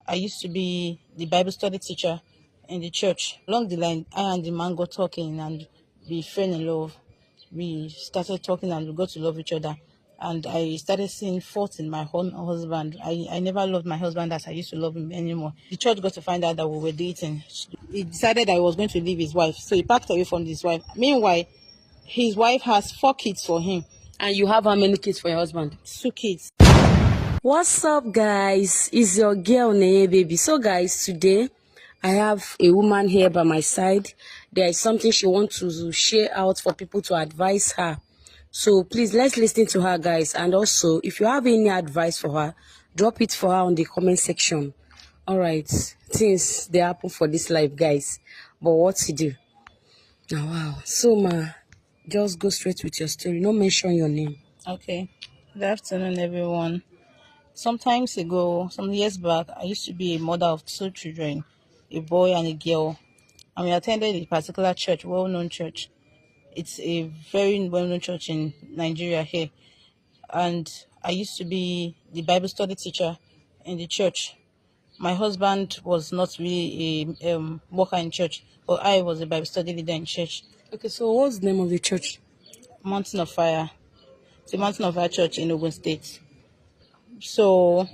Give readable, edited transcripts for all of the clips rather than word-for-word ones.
I used to be the Bible study teacher in the church. Along the line, I and the man got talking and we fell in love. We started talking and we got to love each other. And I started seeing faults in my own husband. I never loved my husband as I used to love him anymore. The church got to find out that we were dating. He decided I was going to leave his wife. So he packed away from his wife. Meanwhile, his wife has 4 kids for him. And you have how many kids for your husband? 2 kids. What's up, guys? It's your girl Neye Baby. So guys, today I have a woman here by my side. There is something she wants to share out for people to advise her. So please, let's listen to her, guys. And also, if you have any advice for her, drop it for her on the comment section. All right, things they happen for this life, guys, but what to do now? Wow. So just go straight with your story, no mention your name. Okay. Good afternoon, everyone. Some years back, I used to be a mother of 2 children, a boy and a girl. And we attended a particular church, well-known church. It's a very well-known church in Nigeria here. And I used to be the Bible study teacher in the church. My husband was not really a worker in church, but I was a Bible study leader in church. Okay, so what's the name of the church? Mountain of Fire. It's a Mountain of Fire church in Ogun State. So,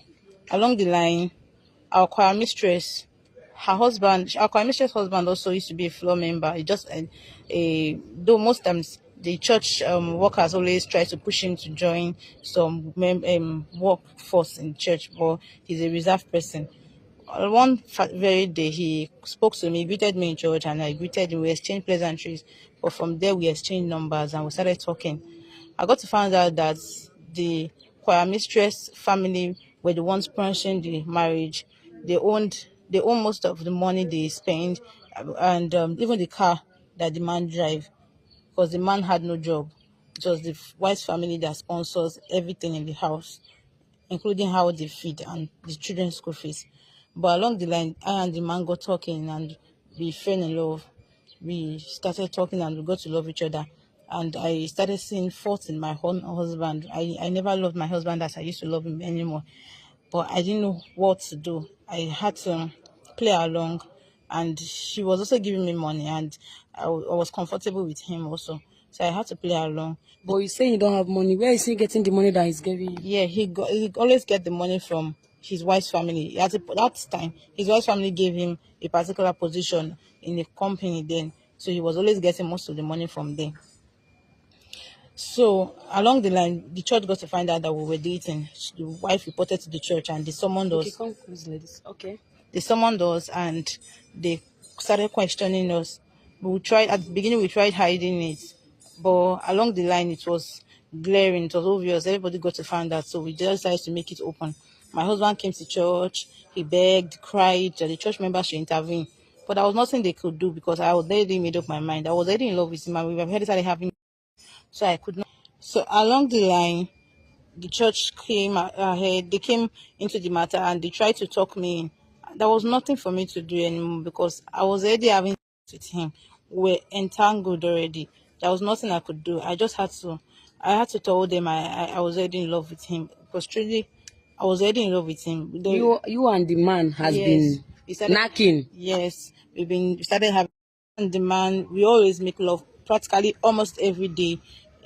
along the line, our choir mistress husband also used to be a floor member. He just though most times the church workers always try to push him to join some workforce in church, but he's a reserved person. One very day, he spoke to me, greeted me in church, and I greeted him. We exchanged pleasantries, but from there we exchanged numbers and we started talking. I got to find out that the choir mistress family were the ones sponsoring the marriage. They own most of the money they spend, and even the car that the man drive, because the man had no job. It was the wife's family that sponsors everything in the house, including how they feed and the children's school fees. But along the line, I and the man got talking and we fell in love. We started talking and we got to love each other. And I started seeing faults in my own husband. I never loved my husband as I used to love him anymore. But I didn't know what to do. I had to play along, and she was also giving me money, and I was comfortable with him also. So I had to play along. But you say you don't have money. Where is he getting the money that he's giving you? Yeah, he always get the money from his wife's family. At that time, his wife's family gave him a particular position in the company then. So he was always getting most of the money from there. So along the line, the church got to find out that we were dating. The wife reported to the church and they summoned us. Okay, come please, ladies. Okay. They summoned us and they started questioning us. We tried at the beginning. We tried hiding it, but along the line, it was glaring. It was obvious. Everybody got to find out, so we decided to make it open. My husband came to church. He begged, cried. The church members should intervene, but there was nothing they could do because I was already made up my mind. I was already in love with him, and we were already started having. So I could not. So along the line, the church came ahead. They came into the matter and they tried to talk me in. There was nothing for me to do anymore because I was already having with him. We're entangled already. There was nothing I could do. I had to tell them I was already in love with him. Because truly, I was already in love with him. You and the man has been knacking. Yes, we started having, and the man, we always make love practically almost every day.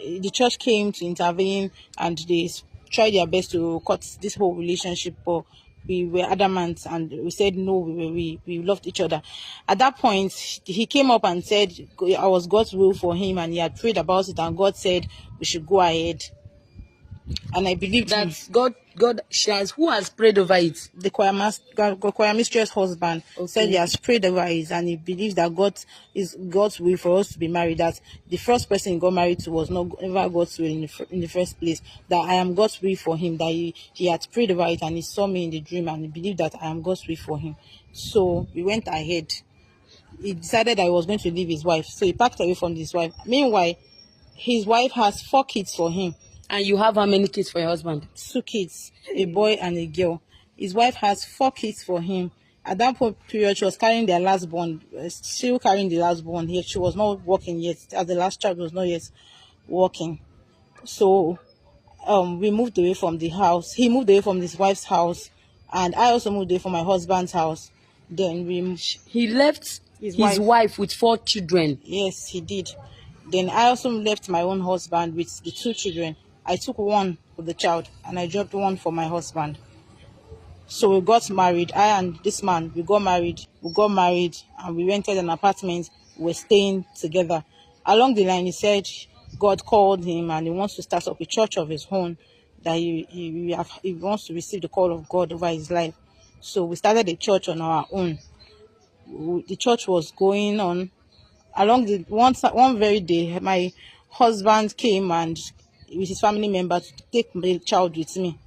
The church came to intervene and they tried their best to cut this whole relationship, but we were adamant and we said no. We loved each other. At that point, he came up and said I was God's will for him, and he had prayed about it, and God said we should go ahead. And I believe that God shares. Who has prayed over it? The choir mistress husband said he has prayed over it, and he believes that God is God's will for us to be married. That the first person he got married to was not ever God's will in the first place. That I am God's will for him. That he had prayed over it, and he saw me in the dream, and he believed that I am God's will for him. So we went ahead. He decided I was going to leave his wife, so he packed away from his wife. Meanwhile, his wife has 4 kids for him. And you have how many kids for your husband? 2 kids, a boy and a girl. His wife has 4 kids for him. At that period, she was carrying their last born, still carrying the last born. She was not working yet, as the last child was not yet working. So we moved away from the house. He moved away from his wife's house, and I also moved away from my husband's house. Then He left his his wife. wife with 4 children. Yes, he did. Then I also left my own husband with the 2 children. I took one for the child and I dropped one for my husband. So we got married. I and this man, we got married. And we rented an apartment. We were staying together. Along the line, he said God called him and he wants to start up a church of his own, that he wants to receive the call of God over his life. So we started a church on our own. The church was going on. Along the one very day, my husband came and with his family member to take the child with me.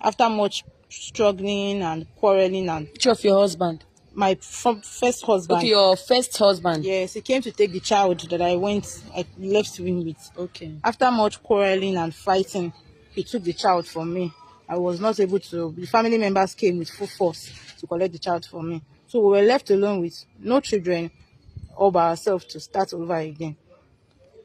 After much struggling and quarreling, and Which of your husband? my first Okay, husband, your first husband. yes, he came to take the child that I left him with. Okay. After much quarreling and fighting, he took the child from me. I was not able to. The family members came with full force to collect the child from me. So we were left alone with no children, all by ourselves to start over again.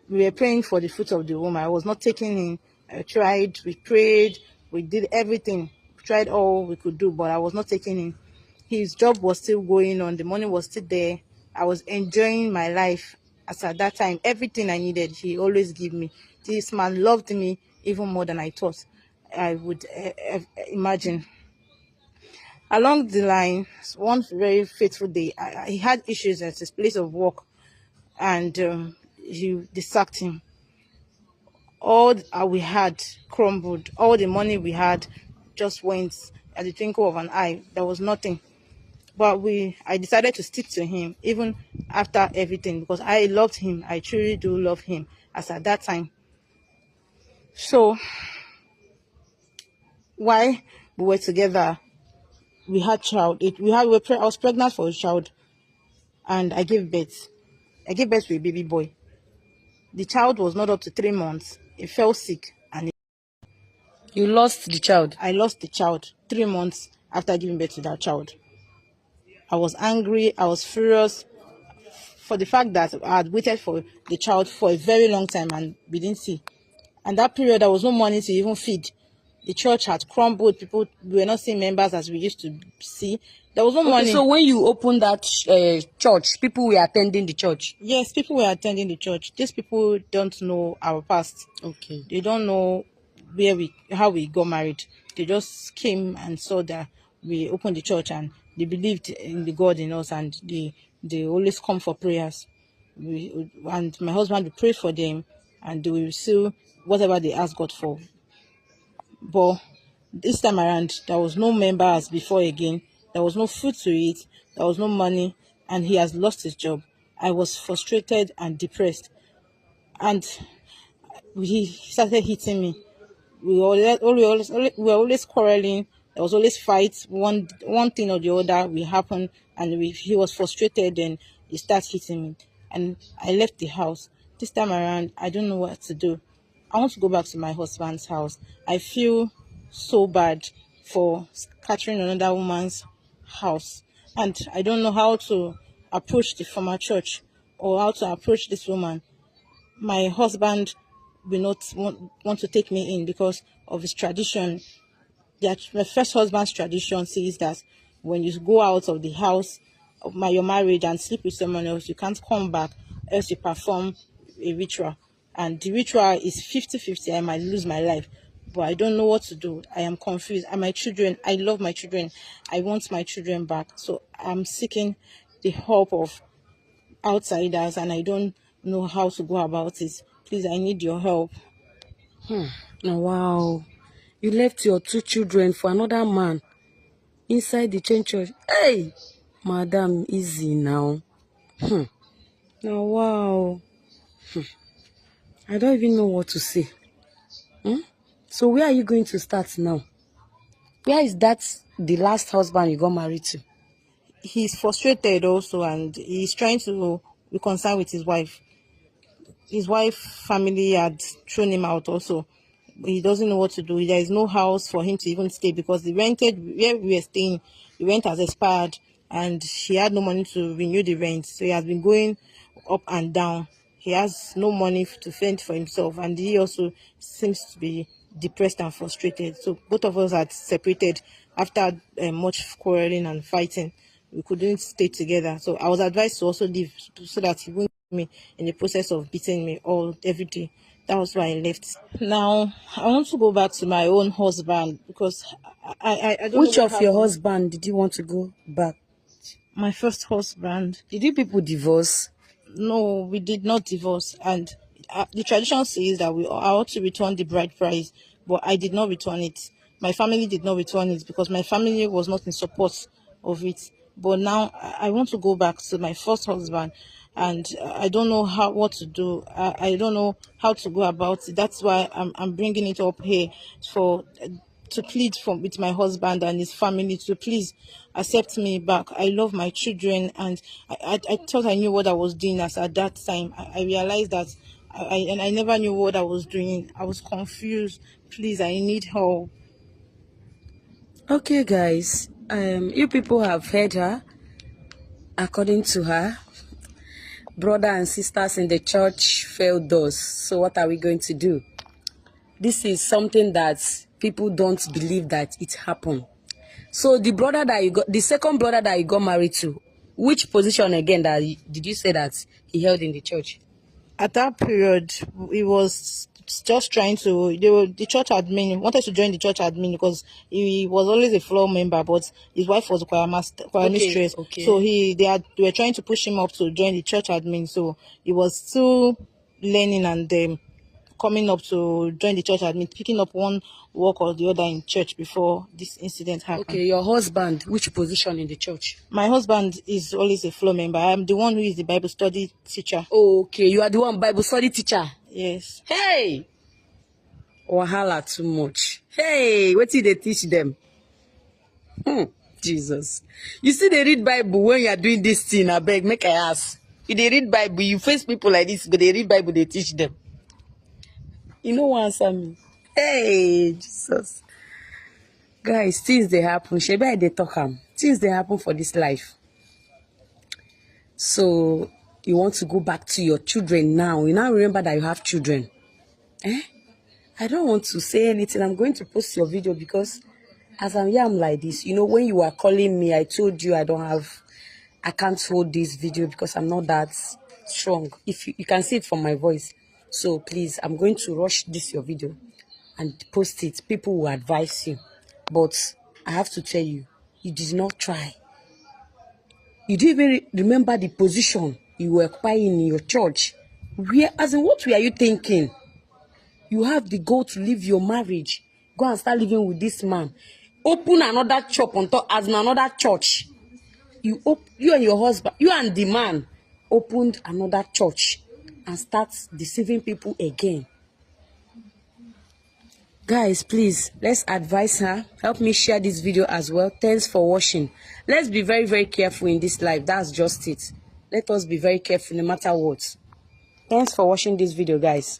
We were praying for the fruit of the womb. I was not taking in. I tried, we prayed, we did everything. We tried all we could do, but I was not taking in. His job was still going on, the money was still there. I was enjoying my life. As at that time, everything I needed, he always gave me. This man loved me even more than I thought I would imagine. Along the line, one very fateful day, he had issues at his place of work, and they sacked him. All we had crumbled. All the money we had just went at the twinkle of an eye. There was nothing. But I decided to stick to him even after everything, because I loved him. I truly do love him as at that time. So while we were together, we had child. I was pregnant for a child, and I gave birth. I gave birth to a baby boy. The child was not up to 3 months. He fell sick, and You lost the child. I lost the child 3 months after giving birth to that child. I was angry. I was furious for the fact that I had waited for the child for a very long time and we didn't see. And that period, there was no money to even feed. The church had crumbled. People, we were not seeing members as we used to see. There was no Okay, money. so when you opened that church, people were attending the church. Yes, people were attending the church. These people don't know our past. Okay. They don't know how we got married. They just came and saw that we opened the church and they believed in the God in us, and they always come for prayers. And my husband will pray for them and they will receive whatever they ask God for. But this time around, there was no member as before again. There was no food to eat. There was no money, and he has lost his job. I was frustrated and depressed, and he started hitting me. We were always quarreling. There was always fights. One thing or the other will happen, and he was frustrated and he started hitting me. And I left the house. This time around, I don't know what to do. I want to go back to my husband's house. I feel so bad for scattering another woman's house, and I don't know how to approach the former church or how to approach this woman. My husband will not want to take me in because of his tradition. My first husband's tradition says that when you go out of the house of your marriage and sleep with someone else, you can't come back else you perform a ritual. And the ritual is 50-50. I might lose my life, but I don't know what to do. I am confused. And my children, I love my children. I want my children back. So I'm seeking the help of outsiders and I don't know how to go about it. Please, I need your help. Oh, wow. You left your 2 children for another man inside the chain church. Hey, madam, easy now. Oh, wow. I don't even know what to say. So where are you going to start now? Where is that the last husband you got married to? He's frustrated also and he's trying to reconcile with his wife. His wife family had thrown him out also. He doesn't know what to do. There is no house for him to even stay because the rented where we were staying, the rent has expired and he had no money to renew the rent. So he has been going up and down. He has no money to fend for himself, and he also seems to be depressed and frustrated. So both of us had separated after much quarreling and fighting, we couldn't stay together. So I was advised to also leave so that he wouldn't be me in the process of beating me all every day. That was why I left. Now I want to go back to my own husband because I don't know Which what of your happened. husband did you want to go back? My first husband. Did you people divorce? No, we did not divorce, and the tradition says that we are ought to return the bride price, but I did not return it. My family did not return it because my family was not in support of it. But now I want to go back to my first husband, and I don't know what to do. I don't know how to go about it. That's why I'm bringing it up here for to plead with my husband and his family to please accept me back. I love my children, and I thought I knew what I was doing as at that time. I realized that I never knew what I was doing. I was confused. Please, I need help. Okay, guys. You people have heard her. According to her, brother and sisters in the church failed us. So what are we going to do? This is something that people don't believe that it happened. So the brother that you got, the second brother that you got married to, which position again did you say that he held in the church? At that period, he was just trying to. The church admin wanted to join the church admin because he was always a floor member, but his wife was a choir Okay, mistress. okay. So they were trying to push him up to join the church admin. So he was still learning and coming up to join the church admin, picking up one work or the other in church before this incident happened. Okay, your husband, which position in the church? My husband is always a floor member. I'm the one who is the Bible study teacher. Okay, you are the one Bible study teacher. Yes. Hey! Wahala too much. Hey, what did they teach them? Jesus. You see, they read Bible when you are doing this thing. I beg, make I ask. If they read Bible, you face people like this, but they read Bible, they teach them. You know what answer me? Hey, Jesus. Guys, things they happen. Shebe they talk things they happen for this life. So you want to go back to your children now. You now remember that you have children. I don't want to say anything. I'm going to post your video because as I'm here, I'm like this. You know, when you were calling me, I told you I can't hold this video because I'm not that strong. If you can see it from my voice. So please, I'm going to rush this your video and post it. People will advise you. But I have to tell you, you did not try. You didn't even remember the position you were occupying in your church. As in, what were you thinking? You have the goal to leave your marriage. Go and start living with this man. Open another shop on top as in another church. You and your husband, you and the man opened another church and start deceiving people again. Guys, please, let's advise her. Help me share this video as well. Thanks for watching. Let's be very, very careful in this life. That's just it. Let us be very careful no matter what. Thanks for watching this video, guys.